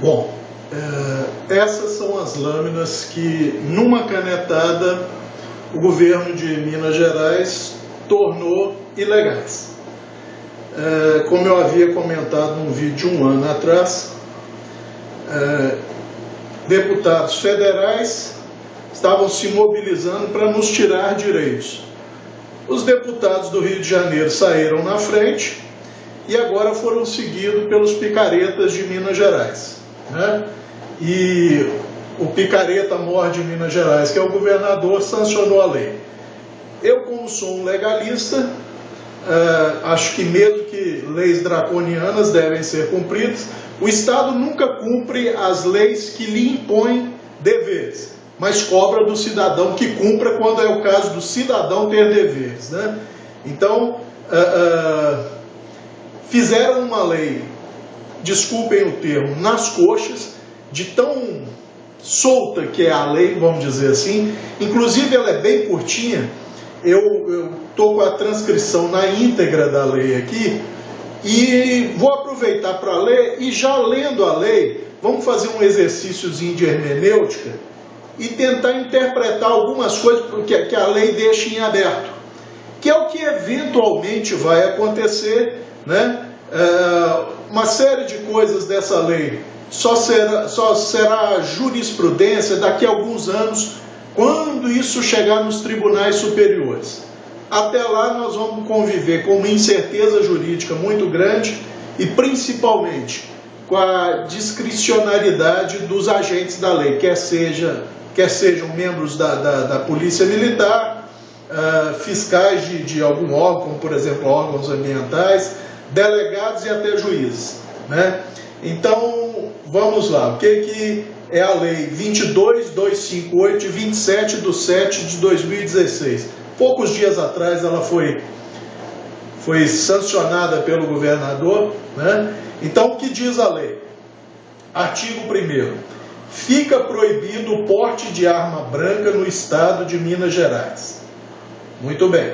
Bom, essas são as lâminas que, numa canetada, o governo de Minas Gerais tornou ilegais. Como eu havia comentado num vídeo de um ano atrás, deputados federais estavam se mobilizando para nos tirar direitos. Os deputados do Rio de Janeiro saíram na frente e agora foram seguidos pelos picaretas de Minas Gerais, né? E o picareta-mor de Minas Gerais, que é o governador, sancionou a lei. Eu, como sou um legalista, acho que mesmo que leis draconianas devem ser cumpridas, o Estado nunca cumpre as leis que lhe impõem deveres, mas cobra do cidadão que cumpra quando é o caso do cidadão ter deveres, né? Então, fizeram uma lei, desculpem o termo, nas coxas, de tão solta que é a lei, vamos dizer assim. Inclusive ela é bem curtinha. Eu estou com a transcrição na íntegra da lei aqui e vou aproveitar para ler, e já lendo a lei, vamos fazer um exercíciozinho de hermenêutica e tentar interpretar algumas coisas que a lei deixa em aberto, que é o que eventualmente vai acontecer, né? Uma série de coisas dessa lei só será jurisprudência daqui a alguns anos, quando isso chegar nos tribunais superiores. Até lá nós vamos conviver com uma incerteza jurídica muito grande e principalmente com a discricionariedade dos agentes da lei, quer sejam membros da Polícia Militar, fiscais de algum órgão, como por exemplo órgãos ambientais, delegados e até juízes, né? Então, vamos lá. O que é a Lei 22.258, de 27/7/2016? Poucos dias atrás ela foi sancionada pelo governador, né? Então, o que diz a lei? Artigo 1º. Fica proibido o porte de arma branca no estado de Minas Gerais. Muito bem.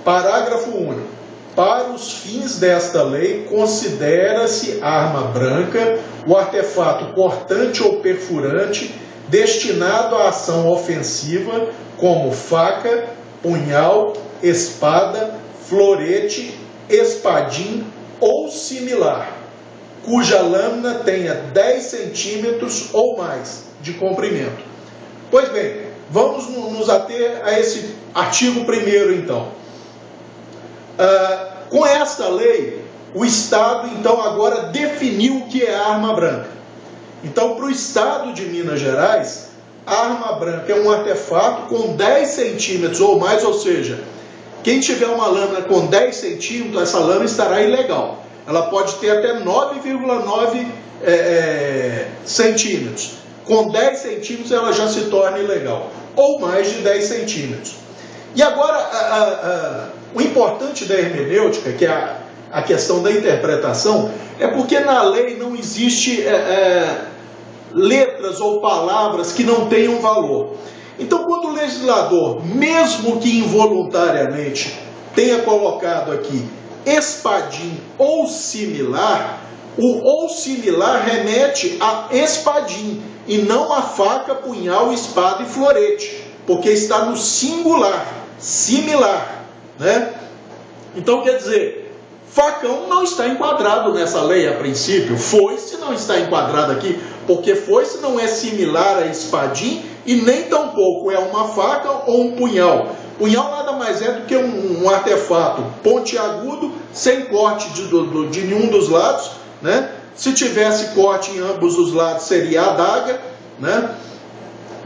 Parágrafo único. Para os fins desta lei, considera-se arma branca o artefato cortante ou perfurante destinado à ação ofensiva, como faca, punhal, espada, florete, espadim ou similar, cuja lâmina tenha 10 centímetros ou mais de comprimento. Pois bem, vamos nos ater a esse artigo 1º, então. Com esta lei, o Estado, então, agora definiu o que é arma branca. Então, para o Estado de Minas Gerais, a arma branca é um artefato com 10 centímetros ou mais, ou seja, quem tiver uma lâmina com 10 centímetros, essa lâmina estará ilegal. Ela pode ter até 9,9 centímetros. Com 10 centímetros ela já se torna ilegal, ou mais de 10 centímetros. E agora, o importante da hermenêutica, que é a questão da interpretação, é porque na lei não existe letras ou palavras que não tenham valor. Então, quando o legislador, mesmo que involuntariamente, tenha colocado aqui espadim ou similar, o ou similar remete a espadim e não a faca, punhal, espada e florete, porque está no singular, similar, né? Então, quer dizer, facão não está enquadrado nessa lei a princípio. Foice não está enquadrado aqui, porque foice não é similar a espadim e nem tampouco é uma faca ou um punhal. Punhal nada mais é do que um artefato pontiagudo, sem corte de nenhum dos lados, né? Se tivesse corte em ambos os lados, seria a adaga, né?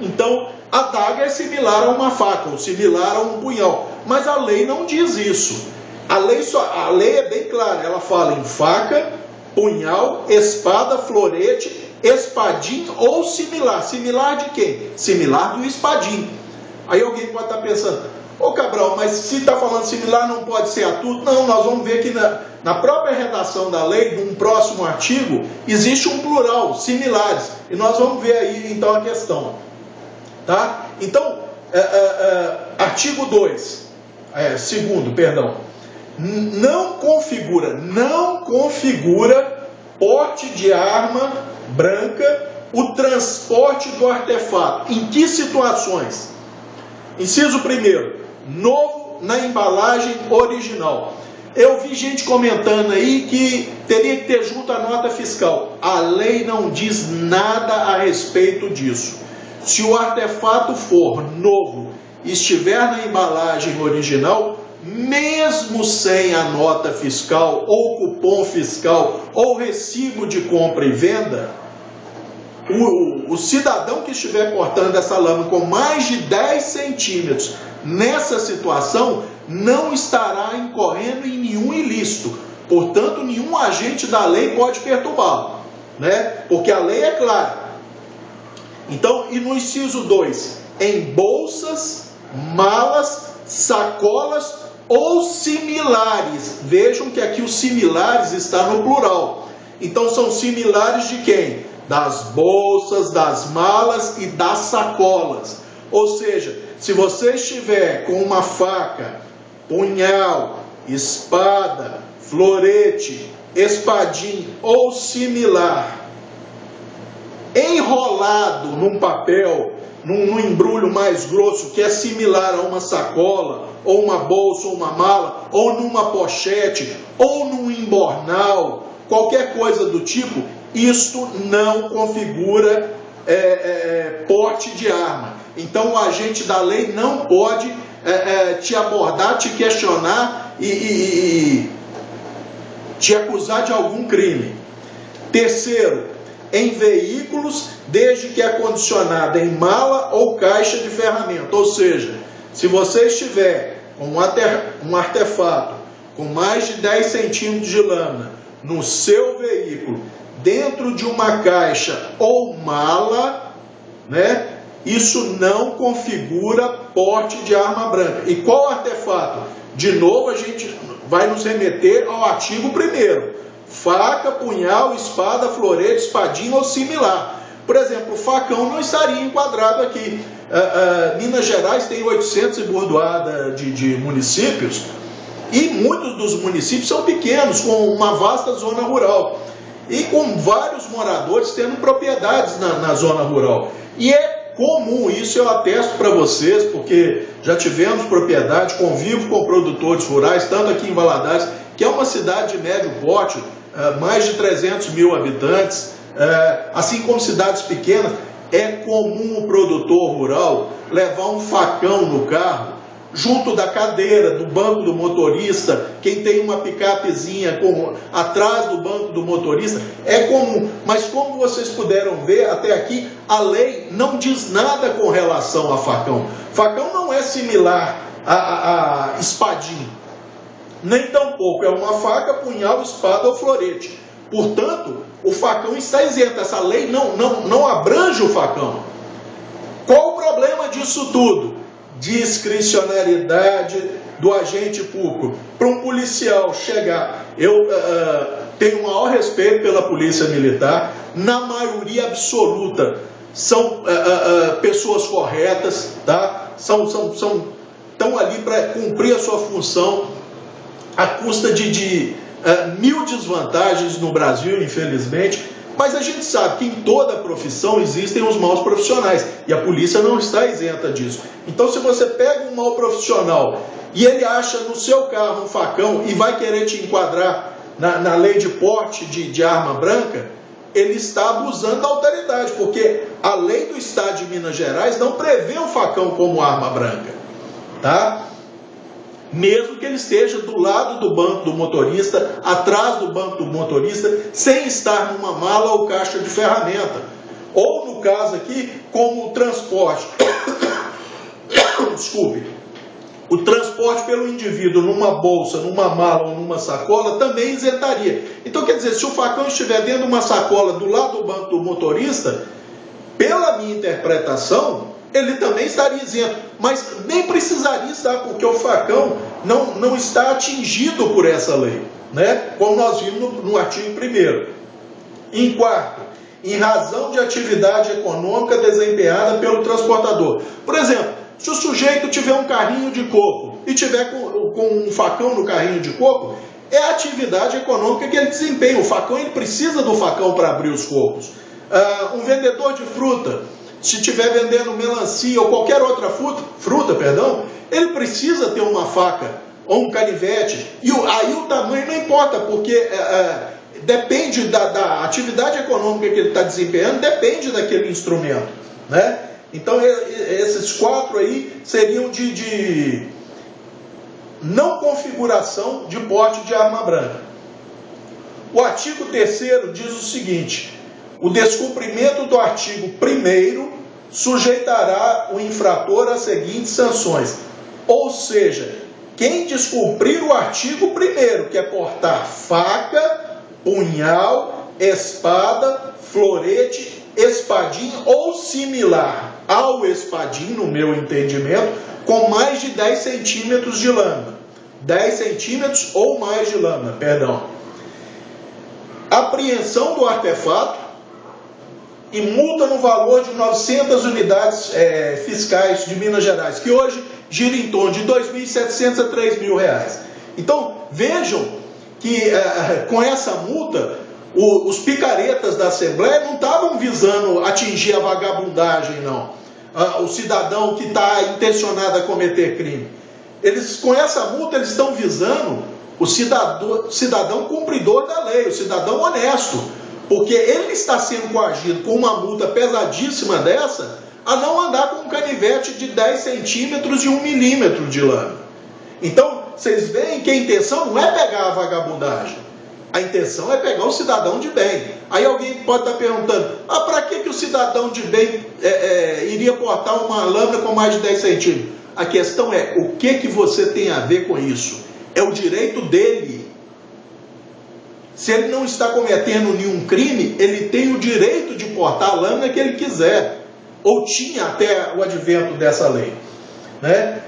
Então, a adaga é similar a uma faca, ou similar a um punhal. Mas a lei não diz isso. A lei é bem clara, ela fala em faca, punhal, espada, florete, espadim ou similar. Similar de quem? Similar do espadim. Aí alguém pode estar pensando, ô Cabral, mas se está falando similar não pode ser a tudo? Não, nós vamos ver que na própria redação da lei, num próximo artigo, existe um plural, similares. E nós vamos ver aí então a questão. Tá? Então, artigo 2, segundo, perdão. Não configura porte de arma branca o transporte do artefato. Em que situações? Inciso 1º, novo na embalagem original. Eu vi gente comentando aí que teria que ter junto a nota fiscal. A lei não diz nada a respeito disso. Se o artefato for novo e estiver na embalagem original, mesmo sem a nota fiscal, ou cupom fiscal, ou recibo de compra e venda, o cidadão que estiver cortando essa lama com mais de 10 centímetros nessa situação não estará incorrendo em nenhum ilícito. Portanto, nenhum agente da lei pode perturbá-lo, né? Porque a lei é clara. Então, e no inciso 2, em bolsas, malas, sacolas ou similares. Vejam que aqui os similares está no plural. Então, são similares de quem? Das bolsas, das malas e das sacolas. Ou seja, se você estiver com uma faca, punhal, espada, florete, espadim ou similar, enrolado num papel, num embrulho mais grosso, que é similar a uma sacola, ou uma bolsa, ou uma mala, ou numa pochete, ou num embornal, qualquer coisa do tipo, isto não configura porte de arma. Então o agente da lei não pode te abordar, te questionar e te acusar de algum crime. Terceiro, em veículos, desde que acondicionada em mala ou caixa de ferramenta. Ou seja, se você estiver com um artefato com mais de 10 centímetros de lâmina no seu veículo, dentro de uma caixa ou mala, né, isso não configura porte de arma branca. E qual artefato? De novo, a gente vai nos remeter ao artigo 1º. Faca, punhal, espada, florete, espadinha ou similar. Por exemplo, o facão não estaria enquadrado aqui. Minas Gerais tem 800 e burdoada de municípios, e muitos dos municípios são pequenos, com uma vasta zona rural, e com vários moradores tendo propriedades na zona rural. E é comum, isso eu atesto para vocês, porque já tivemos propriedade, convivo com produtores rurais, tanto aqui em Valadares, que é uma cidade de médio porte, mais de 300 mil habitantes, assim como cidades pequenas. É comum o produtor rural levar um facão no carro, junto da cadeira, do banco do motorista. Quem tem uma picapezinha atrás do banco do motorista, é comum. Mas como vocês puderam ver até aqui, a lei não diz nada com relação a facão. Facão não é similar a espadinho, nem tampouco é uma faca, punhal, espada ou florete. Portanto, o facão está isento. Essa lei não abrange o facão. Qual o problema disso tudo? Discricionariedade do agente público. Para um policial chegar, eu tenho o maior respeito pela polícia militar, na maioria absoluta são pessoas corretas, tá? Estão ali para cumprir a sua função, à custa de mil desvantagens no Brasil, infelizmente. Mas a gente sabe que em toda profissão existem os maus profissionais, e a polícia não está isenta disso. Então, se você pega um mau profissional e ele acha no seu carro um facão e vai querer te enquadrar na lei de porte de arma branca, ele está abusando da autoridade, porque a lei do Estado de Minas Gerais não prevê o facão como arma branca, tá? Mesmo que ele esteja do lado do banco do motorista, atrás do banco do motorista, sem estar numa mala ou caixa de ferramenta. Ou, no caso aqui, como o transporte. Desculpe. O transporte pelo indivíduo numa bolsa, numa mala ou numa sacola também isentaria. Então, quer dizer, se o facão estiver dentro de uma sacola do lado do banco do motorista, pela minha interpretação, ele também estaria isento, mas nem precisaria estar, porque o facão não está atingido por essa lei, né? Como nós vimos no artigo 1º. Em quarto, em razão de atividade econômica desempenhada pelo transportador. Por exemplo, se o sujeito tiver um carrinho de coco e tiver com um facão no carrinho de coco, é a atividade econômica que ele desempenha. O facão, ele precisa do facão para abrir os cocos. Um vendedor de fruta, se estiver vendendo melancia ou qualquer outra fruta, ele precisa ter uma faca ou um canivete. E aí o tamanho não importa, porque depende da atividade econômica que ele está desempenhando, depende daquele instrumento, né? Então esses 4 aí seriam de não configuração de porte de arma branca. O artigo 3º diz o seguinte: o descumprimento do artigo 1º sujeitará o infrator às seguintes sanções. Ou seja, quem descumprir o artigo 1º, que é portar faca, punhal, espada, florete, espadim ou similar ao espadim, no meu entendimento, com mais de 10 centímetros de lâmina. 10 centímetros ou mais de lâmina, apreensão do artefato e multa no valor de 900 unidades fiscais de Minas Gerais, que hoje gira em torno de R$ 2.700 a R$ 3.000. Então, vejam que com essa multa, os picaretas da Assembleia não estavam visando atingir a vagabundagem, não. O cidadão que está intencionado a cometer crime. Com essa multa, eles estão visando o cidadão cumpridor da lei, o cidadão honesto, porque ele está sendo coagido com uma multa pesadíssima dessa a não andar com um canivete de 10 centímetros e 1 milímetro de lâmina. Então, vocês veem que a intenção não é pegar a vagabundagem, a intenção é pegar o cidadão de bem. Aí alguém pode estar perguntando, para que o cidadão de bem iria portar uma lâmina com mais de 10 centímetros? A questão é, o que você tem a ver com isso? É o direito dele. Se ele não está cometendo nenhum crime, ele tem o direito de portar a lâmina que ele quiser. Ou tinha até o advento dessa lei, né?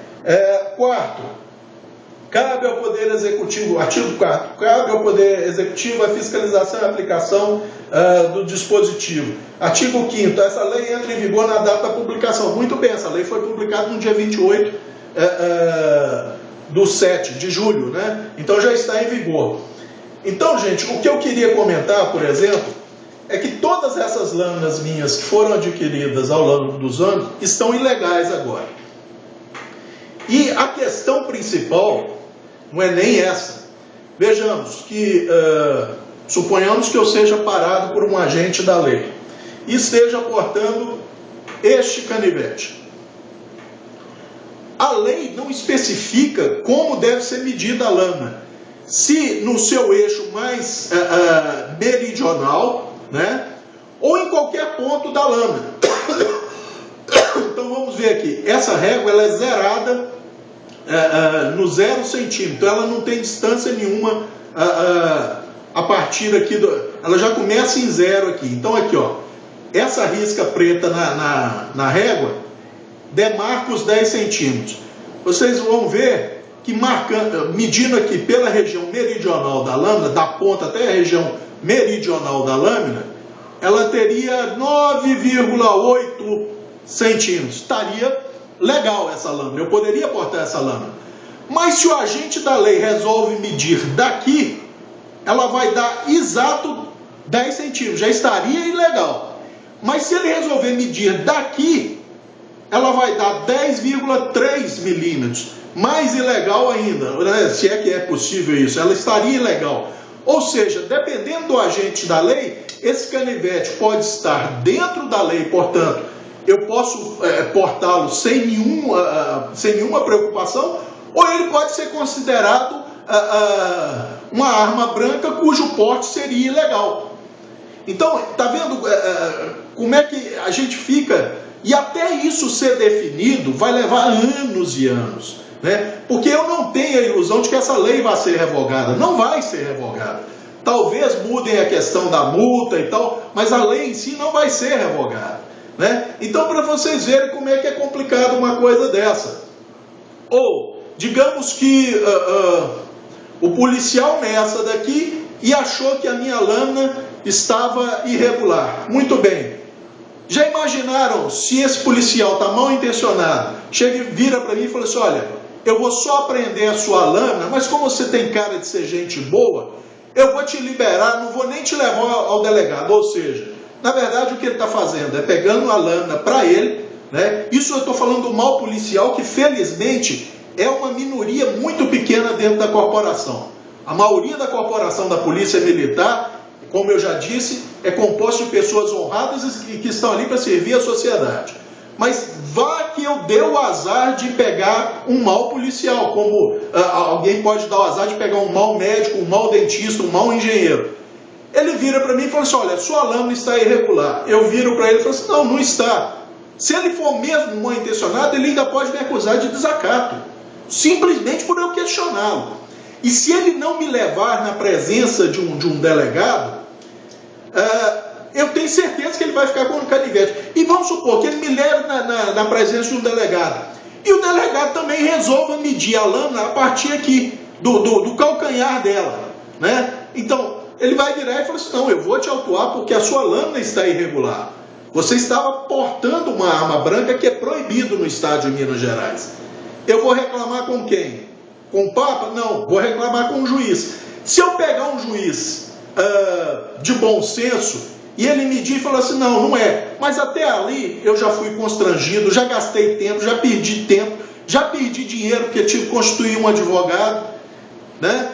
4º, cabe ao Poder Executivo, artigo 4º, cabe ao Poder Executivo a fiscalização e aplicação do dispositivo. Artigo 5º, essa lei entra em vigor na data da publicação. Muito bem, essa lei foi publicada no dia 28 do 7 de julho, né? Então já está em vigor. Então, gente, o que eu queria comentar, por exemplo, é que todas essas lâminas minhas que foram adquiridas ao longo dos anos estão ilegais agora. E a questão principal não é nem essa. Vejamos que, suponhamos que eu seja parado por um agente da lei e esteja portando este canivete. A lei não especifica como deve ser medida a lâmina. Se no seu eixo mais meridional, né, ou em qualquer ponto da lâmina. Então vamos ver aqui. Essa régua ela é zerada no 0 centímetro. Ela não tem distância nenhuma a partir aqui ela já começa em 0 aqui. Então aqui, ó, essa risca preta na régua demarca os 10 centímetros. Vocês vão ver que medindo aqui pela região meridional da lâmina, da ponta até a região meridional da lâmina, ela teria 9,8 centímetros. Estaria legal essa lâmina, eu poderia portar essa lâmina. Mas se o agente da lei resolve medir daqui, ela vai dar exato 10 centímetros, já estaria ilegal. Mas se ele resolver medir daqui, ela vai dar 10,3 milímetros, mais ilegal ainda, né? Se é que é possível isso, ela estaria ilegal. Ou seja, dependendo do agente da lei, esse canivete pode estar dentro da lei, portanto, eu posso portá-lo sem nenhuma preocupação, ou ele pode ser considerado uma arma branca cujo porte seria ilegal. Então, está vendo como é que a gente fica? E até isso ser definido vai levar anos e anos, né? Porque eu não tenho a ilusão de que essa lei vai ser revogada. Não vai ser revogada. Talvez mudem a questão da multa e tal, mas a lei em si não vai ser revogada, né? Então, para vocês verem como é que é complicado uma coisa dessa. Ou, digamos que o policial meça daqui e achou que a minha lâmina estava irregular. Muito bem. Já imaginaram se esse policial está mal intencionado, chega e vira para mim e fala assim, olha, eu vou só apreender a sua lâmina, mas como você tem cara de ser gente boa, eu vou te liberar, não vou nem te levar ao delegado. Ou seja, Na verdade, o que ele está fazendo é pegando a lâmina para ele, né? Isso eu estou falando do mal policial, que felizmente é uma minoria muito pequena dentro da corporação. A maioria da corporação da Polícia Militar, como eu já disse, é composta de pessoas honradas e que estão ali para servir a sociedade. Mas vá que eu dê o azar de pegar um mau policial, como alguém pode dar o azar de pegar um mau médico, um mau dentista, um mau engenheiro. Ele vira para mim e fala assim, olha, sua lâmina está irregular. Eu viro para ele e falo assim, não, não está. Se ele for mesmo mal intencionado, ele ainda pode me acusar de desacato, simplesmente por eu questioná-lo. E se ele não me levar na presença de um delegado, eu tenho certeza que ele vai ficar com o canivete. E vamos supor que ele me leve na presença de um delegado. E o delegado também resolva medir a lâmina a partir aqui, do calcanhar dela, né? Então, ele vai virar e falar assim, não, eu vou te autuar porque a sua lâmina está irregular. Você estava portando uma arma branca que é proibido no estado de Minas Gerais. Eu vou reclamar com quem? Com o Papa? Não, vou reclamar com o juiz. Se eu pegar um juiz de bom senso e ele medir e falar assim, não, não é. Mas até ali eu já fui constrangido, já gastei tempo, já perdi dinheiro porque tive que constituir um advogado, né?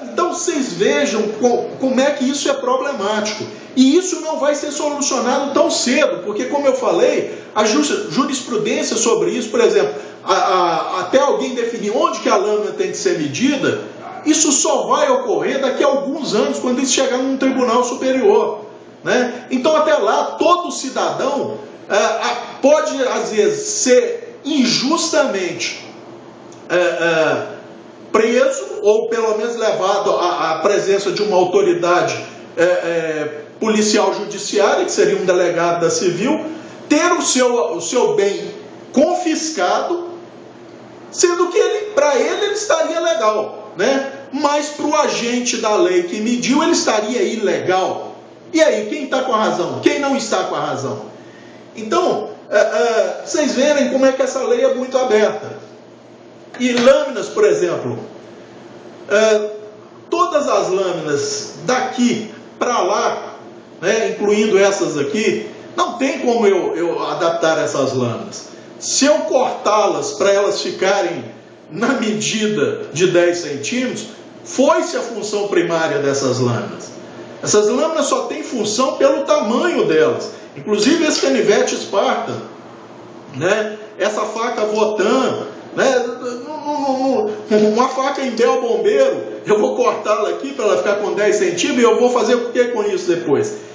Então vocês vejam como é que isso é problemático. E isso não vai ser solucionado tão cedo, porque como eu falei, a jurisprudência sobre isso, por exemplo, até alguém definir onde que a lâmina tem que ser medida, isso só vai ocorrer daqui a alguns anos, quando isso chegar num tribunal superior, né? Então até lá, todo cidadão pode às vezes ser injustamente preso, ou pelo menos levado à presença de uma autoridade policial judiciária, que seria um delegado da civil, ter o seu bem confiscado, sendo que para ele estaria legal, né? Mas para o agente da lei que mediu, ele estaria ilegal. E aí, quem está com a razão? Quem não está com a razão? Então, vocês verem como é que essa lei é muito aberta. E lâminas, por exemplo, todas as lâminas daqui para lá, né, incluindo essas aqui, não tem como eu adaptar essas lâminas. Se eu cortá-las para elas ficarem na medida de 10 centímetros, foi-se a função primária dessas lâminas. Essas lâminas só têm função pelo tamanho delas. Inclusive esse canivete Spartan, né, essa faca Votan, né, uma faca em Bel Bombeiro, eu vou cortá-la aqui para ela ficar com 10 centímetros e eu vou fazer o que com isso depois?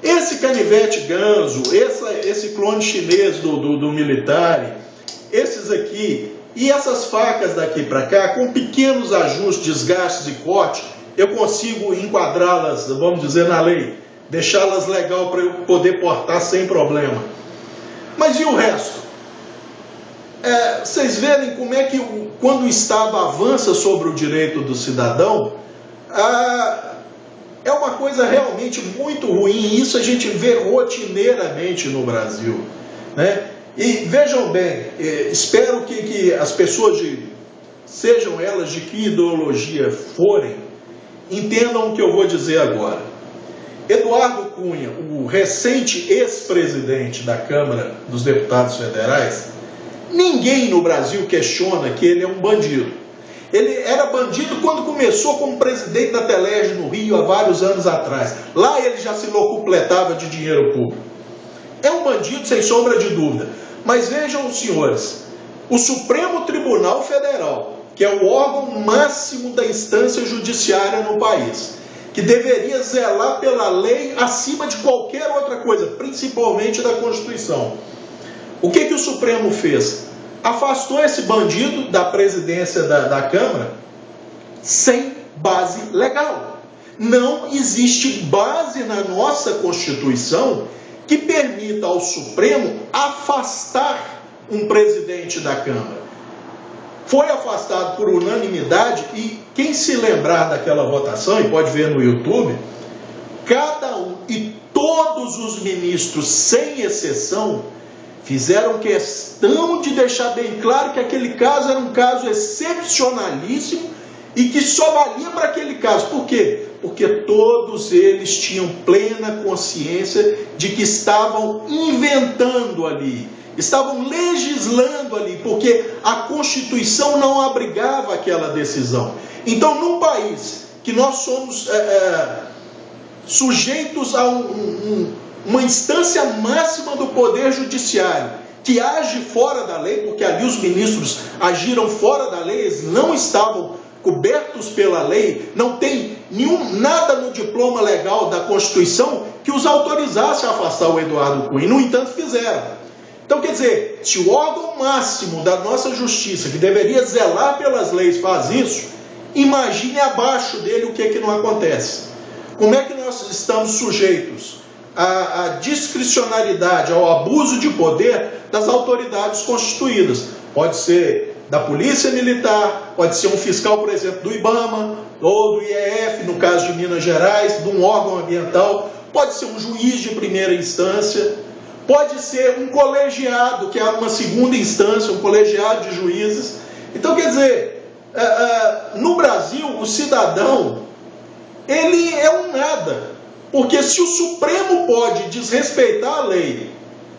Esse canivete Ganso, esse clone chinês do militar, esses aqui e essas facas daqui para cá, com pequenos ajustes, desgastes e corte, eu consigo enquadrá-las, vamos dizer, na lei, deixá-las legal para eu poder portar sem problema. Mas e o resto? Vocês verem como é que quando o Estado avança sobre o direito do cidadão, é uma coisa realmente muito ruim, e isso a gente vê rotineiramente no Brasil, né? E vejam bem, espero que as pessoas, sejam elas de que ideologia forem, entendam o que eu vou dizer agora. Eduardo Cunha, o recente ex-presidente da Câmara dos Deputados Federais, ninguém no Brasil questiona que ele é um bandido. Ele era bandido quando começou como presidente da Telege no Rio, há vários anos atrás. Lá ele já se locupletava de dinheiro público. É um bandido, sem sombra de dúvida. Mas vejam, senhores, o Supremo Tribunal Federal, que é o órgão máximo da instância judiciária no país, que deveria zelar pela lei acima de qualquer outra coisa, principalmente da Constituição. O que o Supremo fez? Afastou esse bandido da presidência da Câmara sem base legal. Não existe base na nossa Constituição que permita ao Supremo afastar um presidente da Câmara. Foi afastado por unanimidade e quem se lembrar daquela votação, e pode ver no YouTube, cada um e todos os ministros, sem exceção, fizeram questão de deixar bem claro que aquele caso era um caso excepcionalíssimo e que só valia para aquele caso. Por quê? Porque todos eles tinham plena consciência de que estavam inventando ali, estavam legislando ali, porque a Constituição não abrigava aquela decisão. Então, num país que nós somos sujeitos a uma instância máxima do Poder Judiciário, que age fora da lei, porque ali os ministros agiram fora da lei, eles não estavam cobertos pela lei, não tem nada no diploma legal da Constituição que os autorizasse a afastar o Eduardo Cunha, no entanto fizeram. Então, quer dizer, se o órgão máximo da nossa justiça, que deveria zelar pelas leis, faz isso, imagine abaixo dele o que não acontece. Como é que nós estamos sujeitos à discricionariedade, ao abuso de poder das autoridades constituídas? Pode ser da Polícia Militar, pode ser um fiscal, por exemplo, do IBAMA, ou do IEF, no caso de Minas Gerais, de um órgão ambiental, pode ser um juiz de primeira instância, pode ser um colegiado, que é uma segunda instância, um colegiado de juízes. Então, quer dizer, no Brasil, o cidadão, ele é um nada, porque se o Supremo pode desrespeitar a lei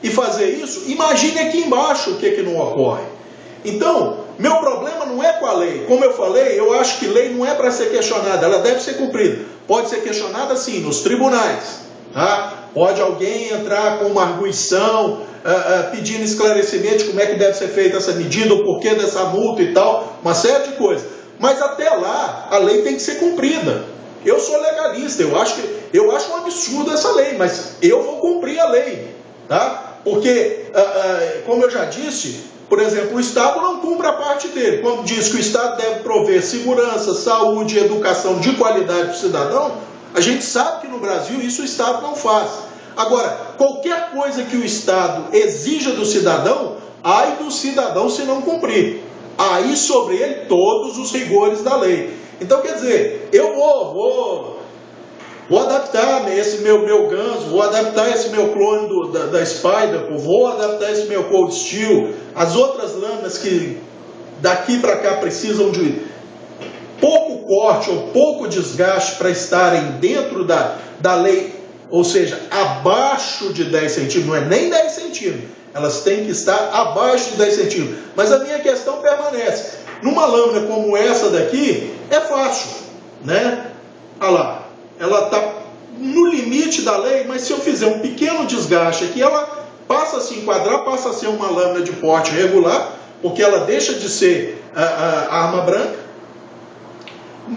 e fazer isso, imagine aqui embaixo o que não ocorre. Então, meu problema não é com a lei. Como eu falei, eu acho que lei não é para ser questionada, ela deve ser cumprida. Pode ser questionada, sim, nos tribunais. Tá? Pode alguém entrar com uma arguição, pedindo esclarecimento de como é que deve ser feita essa medida, o porquê dessa multa e tal, uma série de coisas. Mas até lá, a lei tem que ser cumprida. Eu sou legalista, eu acho um absurdo essa lei, mas eu vou cumprir a lei. Tá? Porque, como eu já disse, por exemplo, o Estado não cumpre a parte dele. Quando diz que o Estado deve prover segurança, saúde e educação de qualidade para o cidadão, a gente sabe que no Brasil isso o Estado não faz. Agora, qualquer coisa que o Estado exija do cidadão, ai do cidadão se não cumprir. Aí sobre ele todos os rigores da lei. Então, quer dizer, eu vou adaptar esse meu ganso, vou adaptar esse meu clone da Spider, vou adaptar esse meu Cold Steel, as outras lâminas que daqui para cá precisam de pouco corte ou pouco desgaste para estarem dentro da lei, ou seja, abaixo de 10 centímetros, não é nem 10 centímetros, elas têm que estar abaixo de 10 centímetros. Mas a minha questão permanece. Numa lâmina como essa daqui, é fácil, né? Olha lá. Ela está no limite da lei, mas se eu fizer um pequeno desgaste aqui, ela passa a se enquadrar, passa a ser uma lâmina de porte regular, porque ela deixa de ser a arma branca,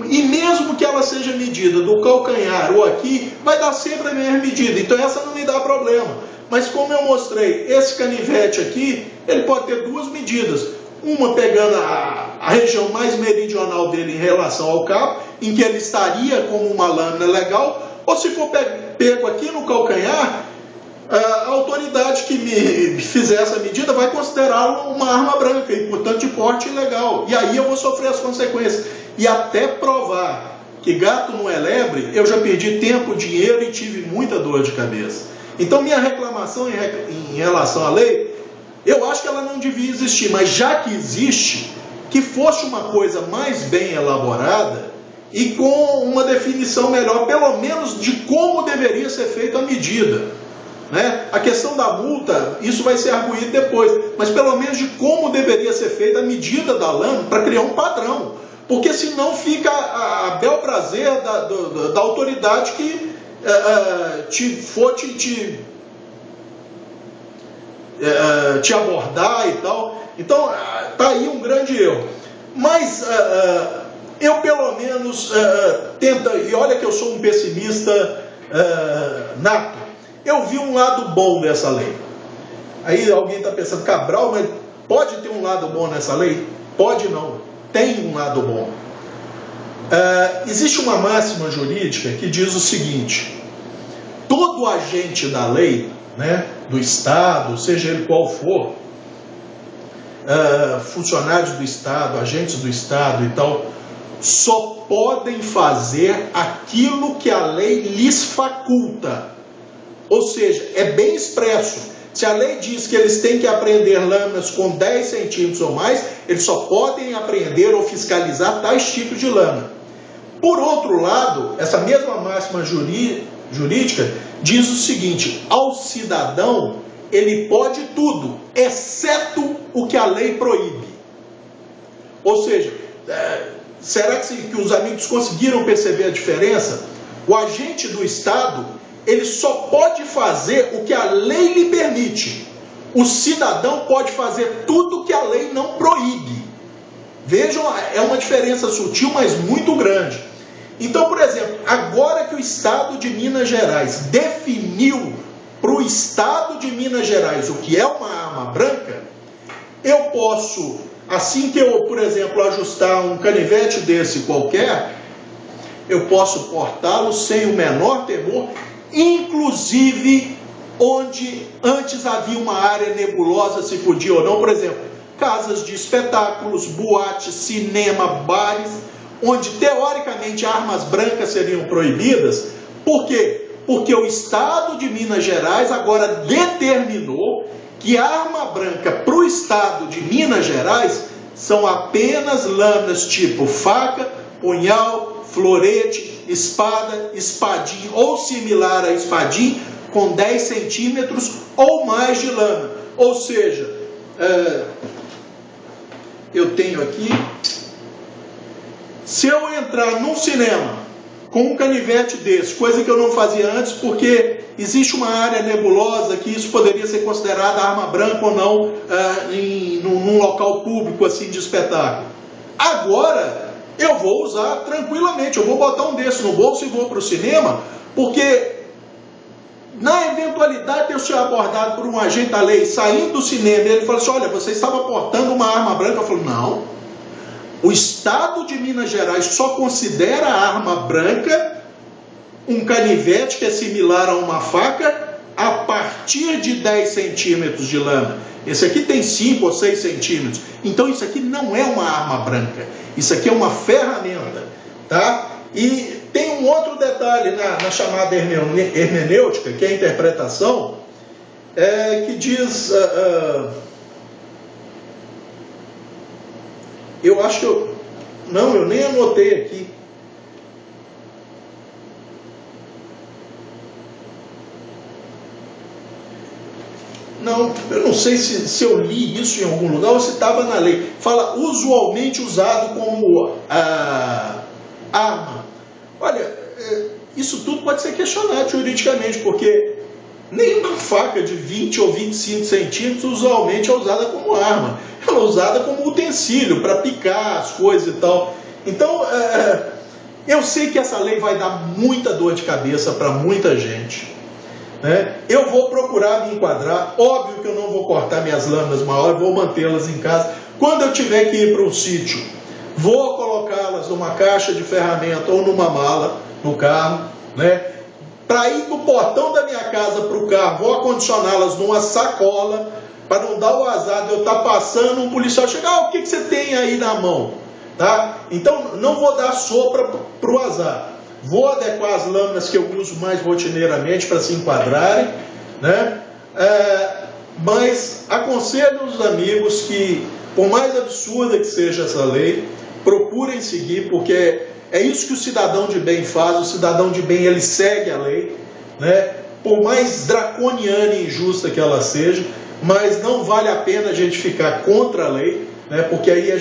e mesmo que ela seja medida do calcanhar ou aqui, vai dar sempre a mesma medida, então essa não me dá problema. Mas como eu mostrei, esse canivete aqui, ele pode ter duas medidas, uma pegando a região mais meridional dele em relação ao cabo, em que ele estaria como uma lâmina legal, ou se for pego aqui no calcanhar, a autoridade que me fizer essa medida vai considerá-lo uma arma branca e, portanto, de porte ilegal. E aí eu vou sofrer as consequências. E até provar que gato não é lebre, eu já perdi tempo, dinheiro e tive muita dor de cabeça. Então, minha reclamação em relação à lei, eu acho que ela não devia existir, mas já que existe, que fosse uma coisa mais bem elaborada e com uma definição melhor, pelo menos de como deveria ser feita a medida. Né? A questão da multa, isso vai ser arguído depois, mas pelo menos de como deveria ser feita a medida da lâmina para criar um padrão, porque senão fica a bel prazer da autoridade que for te abordar e tal. Então, está aí um grande erro. Mas eu pelo menos tento, e olha que eu sou um pessimista nato, eu vi um lado bom dessa lei. Aí alguém está pensando, Cabral, mas pode ter um lado bom nessa lei? Pode não, tem um lado bom. Existe uma máxima jurídica que diz o seguinte: todo agente da lei, né, do Estado, seja ele qual for, funcionários do Estado, agentes do Estado e tal, só podem fazer aquilo que a lei lhes faculta. Ou seja, é bem expresso. Se a lei diz que eles têm que apreender lâminas com 10 centímetros ou mais, eles só podem apreender ou fiscalizar tais tipos de lâmina. Por outro lado, essa mesma máxima jurídica diz o seguinte: ao cidadão ele pode tudo, exceto o que a lei proíbe. Ou seja, será que os amigos conseguiram perceber a diferença? O agente do Estado, ele só pode fazer o que a lei lhe permite. O cidadão pode fazer tudo que a lei não proíbe. Vejam, é uma diferença sutil, mas muito grande. Então, por exemplo, agora que o Estado de Minas Gerais definiu para o Estado de Minas Gerais o que é uma arma branca, eu posso, assim que eu, por exemplo, ajustar um canivete desse qualquer, eu posso portá-lo sem o menor temor, inclusive onde antes havia uma área nebulosa se podia ou não, por exemplo, casas de espetáculos, boates, cinema, bares, onde teoricamente armas brancas seriam proibidas. Por quê? Porque o Estado de Minas Gerais agora determinou que a arma branca para o Estado de Minas Gerais são apenas lâminas tipo faca, punhal, florete, espada, espadim ou similar a espadim, com 10 centímetros ou mais de lâmina. Ou seja, eu tenho aqui, se eu entrar num cinema com um canivete desse, coisa que eu não fazia antes, porque existe uma área nebulosa que isso poderia ser considerada arma branca ou não num local público assim de espetáculo. Agora eu vou usar tranquilamente, eu vou botar um desse no bolso e vou para o cinema, porque na eventualidade de eu ser abordado por um agente da lei saindo do cinema, ele fala assim: olha, você estava portando uma arma branca. Eu falo: não, o Estado de Minas Gerais só considera a arma branca um canivete que é similar a uma faca a partir de 10 centímetros de lâmina. Esse aqui tem 5 ou 6 centímetros. Então isso aqui não é uma arma branca, isso aqui é uma ferramenta, tá? E tem um outro detalhe na chamada hermenêutica, que é a interpretação, que diz, eu acho que eu nem anotei aqui. Não, eu não sei se eu li isso em algum lugar ou se estava na lei. Fala usualmente usado como arma. Olha, isso tudo pode ser questionado juridicamente, porque nenhuma faca de 20 ou 25 centímetros usualmente é usada como arma. Ela é usada como utensílio para picar as coisas e tal. Então, eu sei que essa lei vai dar muita dor de cabeça para muita gente, né? Eu vou procurar me enquadrar. Óbvio que eu não vou cortar minhas lâminas maiores, vou mantê-las em casa. Quando eu tiver que ir para um sítio, vou colocá-las numa caixa de ferramenta ou numa mala no carro, né? Para ir do portão da minha casa para o carro, vou acondicioná-las numa sacola, para não dar o azar de eu estar passando, um policial chegar: o que você tem aí na mão? Tá? Então, não vou dar sopra para o azar. Vou adequar as lâminas que eu uso mais rotineiramente para se enquadrarem, né? Mas aconselho os amigos que, por mais absurda que seja essa lei, procurem seguir, porque é isso que o cidadão de bem faz. O cidadão de bem, ele segue a lei, né? Por mais draconiana e injusta que ela seja, mas não vale a pena a gente ficar contra a lei, né? Porque aí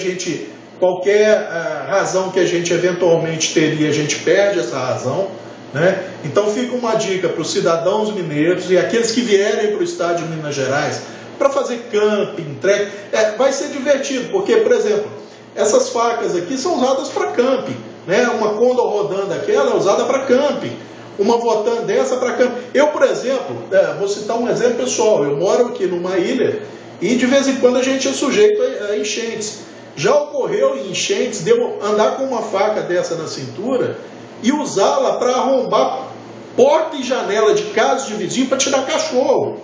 qualquer razão que a gente eventualmente teria, a gente perde essa razão, né? Então fica uma dica para os cidadãos mineiros e aqueles que vierem para o estado de Minas Gerais para fazer camping, trek. Vai ser divertido, porque, por exemplo, essas facas aqui são usadas para camping, né? Uma Condor rodando aquela é usada para camping, uma Votan dessa para camping. Eu, por exemplo, vou citar um exemplo pessoal. Eu moro aqui numa ilha e de vez em quando a gente é sujeito a enchentes. Já ocorreu em enchentes de eu andar com uma faca dessa na cintura e usá-la para arrombar porta e janela de casa de vizinho para tirar cachorro.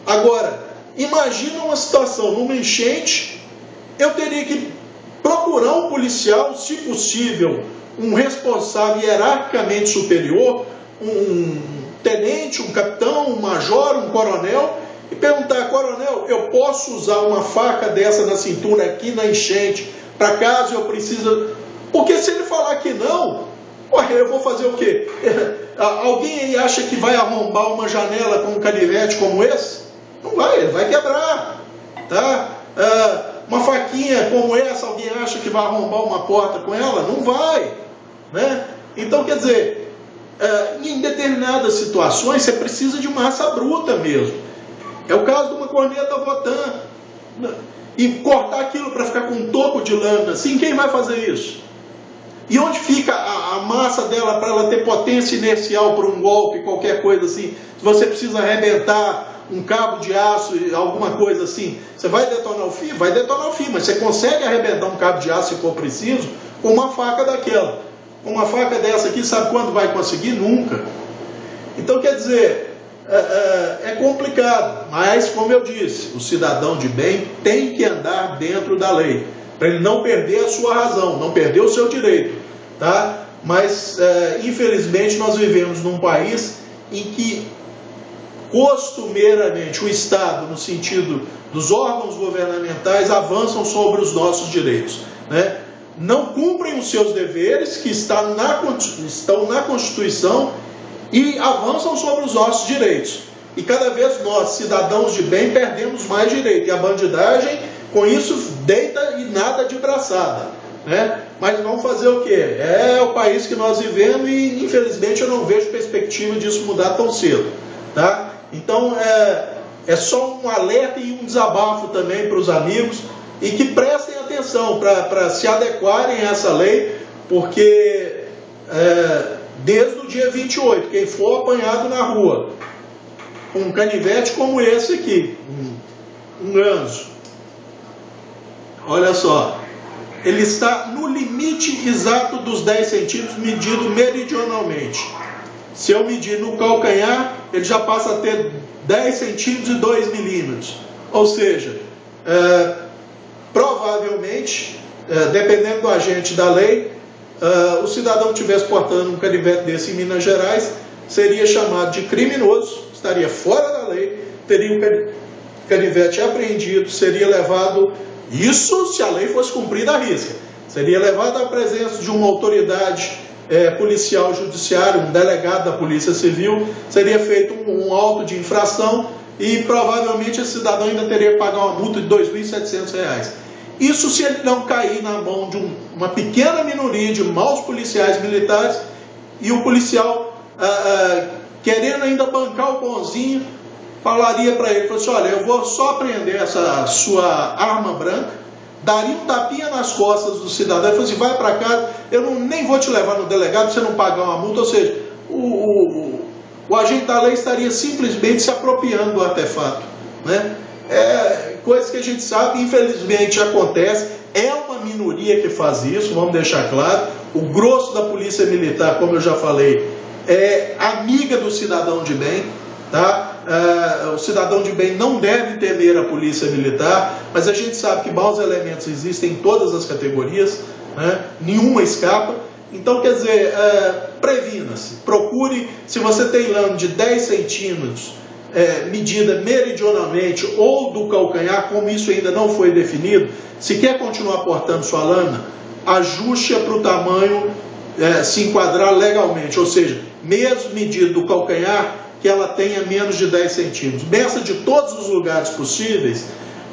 Agora, imagina uma situação, numa enchente, eu teria que procurar um policial, se possível, um responsável hierarquicamente superior, um tenente, um capitão, um major, um coronel, e perguntar: coronel, eu posso usar uma faca dessa na cintura aqui na enchente, para caso eu precise Porque se ele falar que não, ué, eu vou fazer o quê? Alguém aí acha que vai arrombar uma janela com um canivete como esse? Não vai, ele vai quebrar. Tá? Uma faquinha como essa, alguém acha que vai arrombar uma porta com ela? Não vai. Né? Então, quer dizer, em determinadas situações você precisa de massa bruta mesmo. É o caso de uma corneta Votan. E cortar aquilo para ficar com um toco de lâmina, assim, quem vai fazer isso? E onde fica a massa dela para ela ter potência inercial para um golpe, qualquer coisa assim? Se você precisa arrebentar um cabo de aço, alguma coisa assim, você vai detonar o fio? Vai detonar o fio, mas você consegue arrebentar um cabo de aço se for preciso com uma faca daquela. Com uma faca dessa aqui, sabe quando vai conseguir? Nunca. Então, quer dizer, é complicado, mas, como eu disse, o cidadão de bem tem que andar dentro da lei, para ele não perder a sua razão, não perder o seu direito, tá? Mas, infelizmente, nós vivemos num país em que, costumeiramente, o Estado, no sentido dos órgãos governamentais, avançam sobre os nossos direitos, né? Não cumprem os seus deveres, que estão na Constituição, e avançam sobre os nossos direitos. E cada vez nós, cidadãos de bem, perdemos mais direito. E a bandidagem, com isso, deita e nada de braçada. Né? Mas vamos fazer o quê? É o país que nós vivemos e, infelizmente, eu não vejo perspectiva disso mudar tão cedo. Tá? Então, é só um alerta e um desabafo também para os amigos, e que prestem atenção para se adequarem a essa lei, porque desde o dia 28, quem for apanhado na rua com um canivete como esse aqui, um ganso, olha só, ele está no limite exato dos 10 centímetros, medido meridionalmente. Se eu medir no calcanhar, ele já passa a ter 10 centímetros e 2 milímetros. Ou seja, provavelmente, dependendo do agente da lei, o cidadão que estivesse portando um canivete desse em Minas Gerais seria chamado de criminoso, estaria fora da lei, teria o canivete apreendido, seria levado, isso se a lei fosse cumprida à risca, seria levado à presença de uma autoridade policial judiciária, um delegado da Polícia Civil, seria feito um auto de infração e provavelmente esse cidadão ainda teria que pagar uma multa de R$ 2.700. Isso se ele não cair na mão de uma pequena minoria de maus policiais militares, e o policial, querendo ainda bancar o bonzinho, falaria para ele, assim, olha, eu vou só apreender essa sua arma branca, daria um tapinha nas costas do cidadão, e falou assim, vai para casa, eu nem vou te levar no delegado para você não pagar uma multa. Ou seja, o agente da lei estaria simplesmente se apropriando do artefato, né? Coisas que a gente sabe, infelizmente acontece, é uma minoria que faz isso, vamos deixar claro. O grosso da polícia militar, como eu já falei, é amiga do cidadão de bem, tá? O cidadão de bem não deve temer a polícia militar, mas a gente sabe que maus elementos existem em todas as categorias, né? Nenhuma escapa. Então, quer dizer, previna-se, procure, se você tem lâmina de 10 centímetros, medida meridionalmente ou do calcanhar, como isso ainda não foi definido, se quer continuar portando sua lâmina, ajuste-a para o tamanho se enquadrar legalmente, ou seja, mesmo medida do calcanhar, que ela tenha menos de 10 centímetros. Meça de todos os lugares possíveis,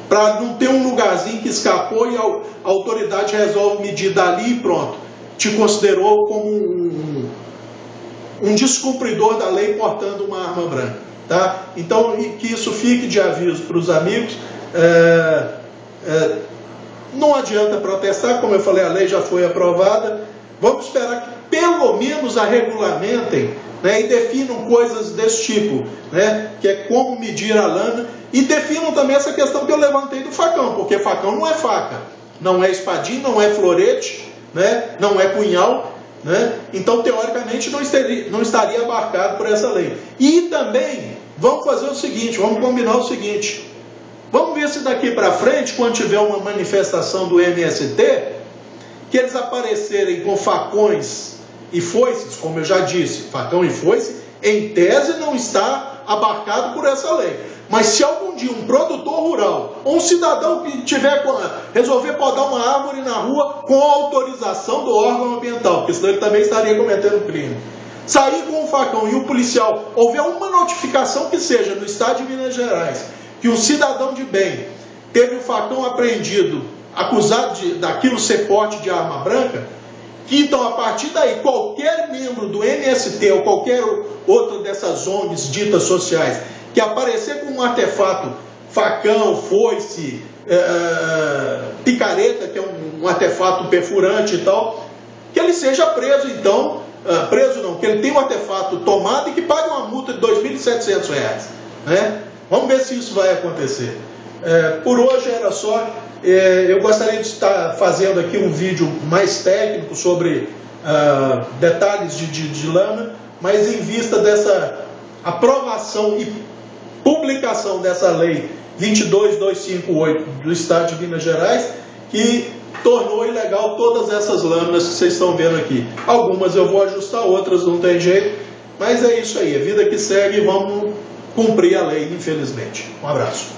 para não ter um lugarzinho que escapou e a autoridade resolve medir dali e pronto. Te considerou como um descumpridor da lei portando uma arma branca. Tá? Então, que isso fique de aviso para os amigos. Não adianta protestar, como eu falei, a lei já foi aprovada. Vamos esperar que pelo menos a regulamentem, né, e definam coisas desse tipo, né, que é como medir a lâmina, e definam também essa questão que eu levantei do facão, porque facão não é faca, não é espadinha, não é florete, né, não é punhal, né, então teoricamente não estaria abarcado por essa lei. E também vamos fazer o seguinte, vamos combinar o seguinte, vamos ver se daqui para frente, quando tiver uma manifestação do MST, que eles aparecerem com facões e foices, como eu já disse, facão e foice, em tese não está abarcado por essa lei. Mas se algum dia um produtor rural ou um cidadão que resolver podar uma árvore na rua com autorização do órgão ambiental, porque senão ele também estaria cometendo crime, sair com um facão e o policial houver uma notificação que seja no estado de Minas Gerais que um cidadão de bem teve o facão apreendido acusado daquilo ser porte de arma branca, que então a partir daí qualquer membro do MST ou qualquer outra dessas ONGs ditas sociais que aparecer com um artefato, facão, foice, picareta, que é um artefato perfurante e tal, que ele seja preso então, preso não, que ele tenha um artefato tomado e que pague uma multa de R$ 2.700, né? Vamos ver se isso vai acontecer. Por hoje era só. Eu gostaria de estar fazendo aqui um vídeo mais técnico sobre detalhes de lama, mas em vista dessa aprovação e publicação dessa lei 22258 do Estado de Minas Gerais, que tornou ilegal todas essas lâminas que vocês estão vendo aqui. Algumas eu vou ajustar, outras não tem jeito, mas é isso aí, a vida que segue, vamos cumprir a lei, infelizmente. Um abraço.